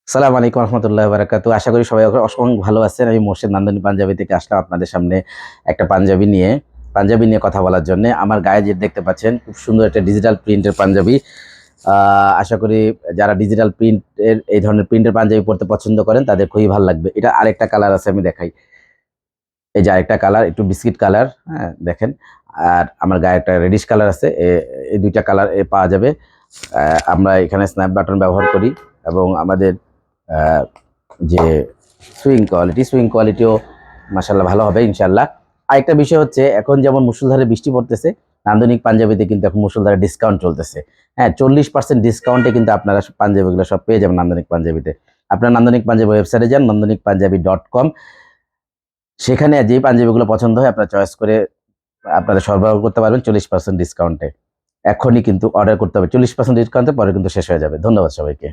সালাম আলাইকুম রহমতুল্লাহ বারাকাতু। আশা করি সবাই অনেক ভালো আছেন। আমি মোর্শেদ নান্দনী পাঞ্জাবি থেকে আসলাম আপনাদের সামনে একটা পাঞ্জাবি নিয়ে কথা বলার জন্য। আমার গায়ে যে দেখতে পাচ্ছেন খুব সুন্দর একটা ডিজিটাল প্রিন্টের পাঞ্জাবি। আশা করি যারা ডিজিটাল প্রিন্টের এই ধরনের প্রিন্টের পাঞ্জাবি পড়তে পছন্দ করেন তাদের খুবই ভালো লাগবে। এটা আরেকটা কালার আছে, আমি দেখাই। এই যে আরেকটা কালার, একটু বিস্কিট কালার, হ্যাঁ দেখেন। আর আমার গায়ে একটা রেডিশ কালার আছে। এই দুইটা কালার পাওয়া যাবে। আমরা এখানে স্ন্যাপ বাটন ব্যবহার করি এবং আমাদের আহ, যে সুইং কোয়ালিটিও মাশাআল্লাহ ভালো হবে ইনশাআল্লাহ। আরেকটা বিষয় হচ্ছে, এখন যেমন মুষলধারে বৃষ্টি পড়তেছে, নান্দনিক পাঞ্জাবিতে কিন্তু এখন মুষলধারে ডিসকাউন্ট চলতেছে। হ্যাঁ, 40% ডিসকাউন্টে কিন্তু আপনারা পাঞ্জাবিগুলো সব পেয়ে যাবেন নান্দনিক পাঞ্জাবিতে। আপনারা নান্দনিক পাঞ্জাবি ওয়েবসাইটে যান, nandonikpanjabi.com। সেখানে যে পাঞ্জাবিগুলো পছন্দ হয় আপনারা চয়েস করে আপনারা সরবরাহ করতে পারবেন 40% ডিসকাউন্টে। এখনই কিন্তু অর্ডার করতে হবে, 40% ডিসকাউন্টে, পরে কিন্তু শেষ হয়ে যাবে। ধন্যবাদ সবাইকে।